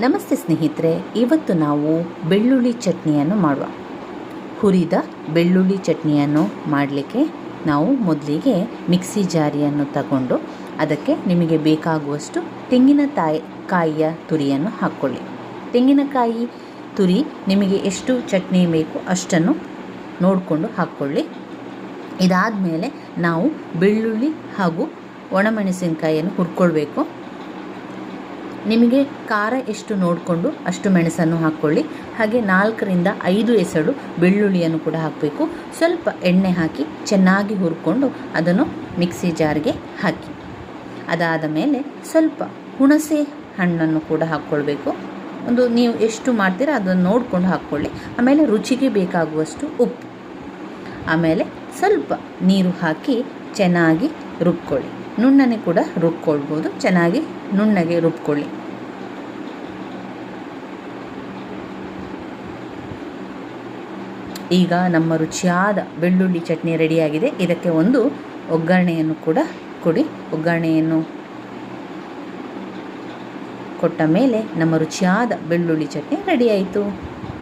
ನಮಸ್ತೆ ಸ್ನೇಹಿತರೆ, ಇವತ್ತು ನಾವು ಬೆಳ್ಳುಳ್ಳಿ ಚಟ್ನಿಯನ್ನು ಮಾಡುವ. ಹುರಿದ ಬೆಳ್ಳುಳ್ಳಿ ಚಟ್ನಿಯನ್ನು ಮಾಡಲಿಕ್ಕೆ ನಾವು ಮೊದಲಿಗೆ ಮಿಕ್ಸಿ ಜಾರಿಯನ್ನು ತಗೊಂಡು ಅದಕ್ಕೆ ನಿಮಗೆ ಬೇಕಾಗುವಷ್ಟು ತೆಂಗಿನಕಾಯಿಯ ತುರಿಯನ್ನು ಹಾಕ್ಕೊಳ್ಳಿ. ತೆಂಗಿನಕಾಯಿ ತುರಿ ನಿಮಗೆ ಎಷ್ಟು ಚಟ್ನಿ ಬೇಕು ಅಷ್ಟನ್ನು ನೋಡಿಕೊಂಡು ಹಾಕ್ಕೊಳ್ಳಿ. ಇದಾದ ಮೇಲೆ ನಾವು ಬೆಳ್ಳುಳ್ಳಿ ಹಾಗೂ ಒಣಮೆಣಸಿನಕಾಯಿಯನ್ನು ಹುರ್ಕೊಳ್ಬೇಕು. ನಿಮಗೆ ಖಾರ ಎಷ್ಟು ನೋಡಿಕೊಂಡು ಅಷ್ಟು ಮೆಣಸನ್ನು ಹಾಕ್ಕೊಳ್ಳಿ. ಹಾಗೆ 4ರಿಂದ 5 ಎಸಳು ಬೆಳ್ಳುಳ್ಳಿಯನ್ನು ಕೂಡ ಹಾಕಬೇಕು. ಸ್ವಲ್ಪ ಎಣ್ಣೆ ಹಾಕಿ ಚೆನ್ನಾಗಿ ಹುರ್ಕೊಂಡು ಅದನ್ನು ಮಿಕ್ಸಿ ಜಾರ್ಗೆ ಹಾಕಿ. ಅದಾದ ಮೇಲೆ ಸ್ವಲ್ಪ ಹುಣಸೆ ಹಣ್ಣನ್ನು ಕೂಡ ಹಾಕ್ಕೊಳ್ಬೇಕು. ನೀವು ಎಷ್ಟು ಮಾಡ್ತೀರ ಅದನ್ನು ನೋಡಿಕೊಂಡು ಹಾಕ್ಕೊಳ್ಳಿ. ಆಮೇಲೆ ರುಚಿಗೆ ಬೇಕಾಗುವಷ್ಟು ಉಪ್ಪು, ಆಮೇಲೆ ಸ್ವಲ್ಪ ನೀರು ಹಾಕಿ ಚೆನ್ನಾಗಿ ರುಬ್ಕೊಳ್ಳಿ. ನುಣ್ಣನೆ ಕೂಡ ರುಬ್ಕೊಳ್ಬೋದು. ಚೆನ್ನಾಗಿ ನುಣ್ಣಗೆ ರುಬ್ಕೊಳ್ಳಿ. ಈಗ ನಮ್ಮ ರುಚಿಯಾದ ಬೆಳ್ಳುಳ್ಳಿ ಚಟ್ನಿ ರೆಡಿಯಾಗಿದೆ. ಇದಕ್ಕೆ ಒಂದು ಒಗ್ಗರಣೆಯನ್ನು ಕೂಡ ಕೊಡಿ. ಒಗ್ಗರಣೆಯನ್ನು ಕೊಟ್ಟ ಮೇಲೆ ನಮ್ಮ ರುಚಿಯಾದ ಬೆಳ್ಳುಳ್ಳಿ ಚಟ್ನಿ ರೆಡಿಯಾಯಿತು.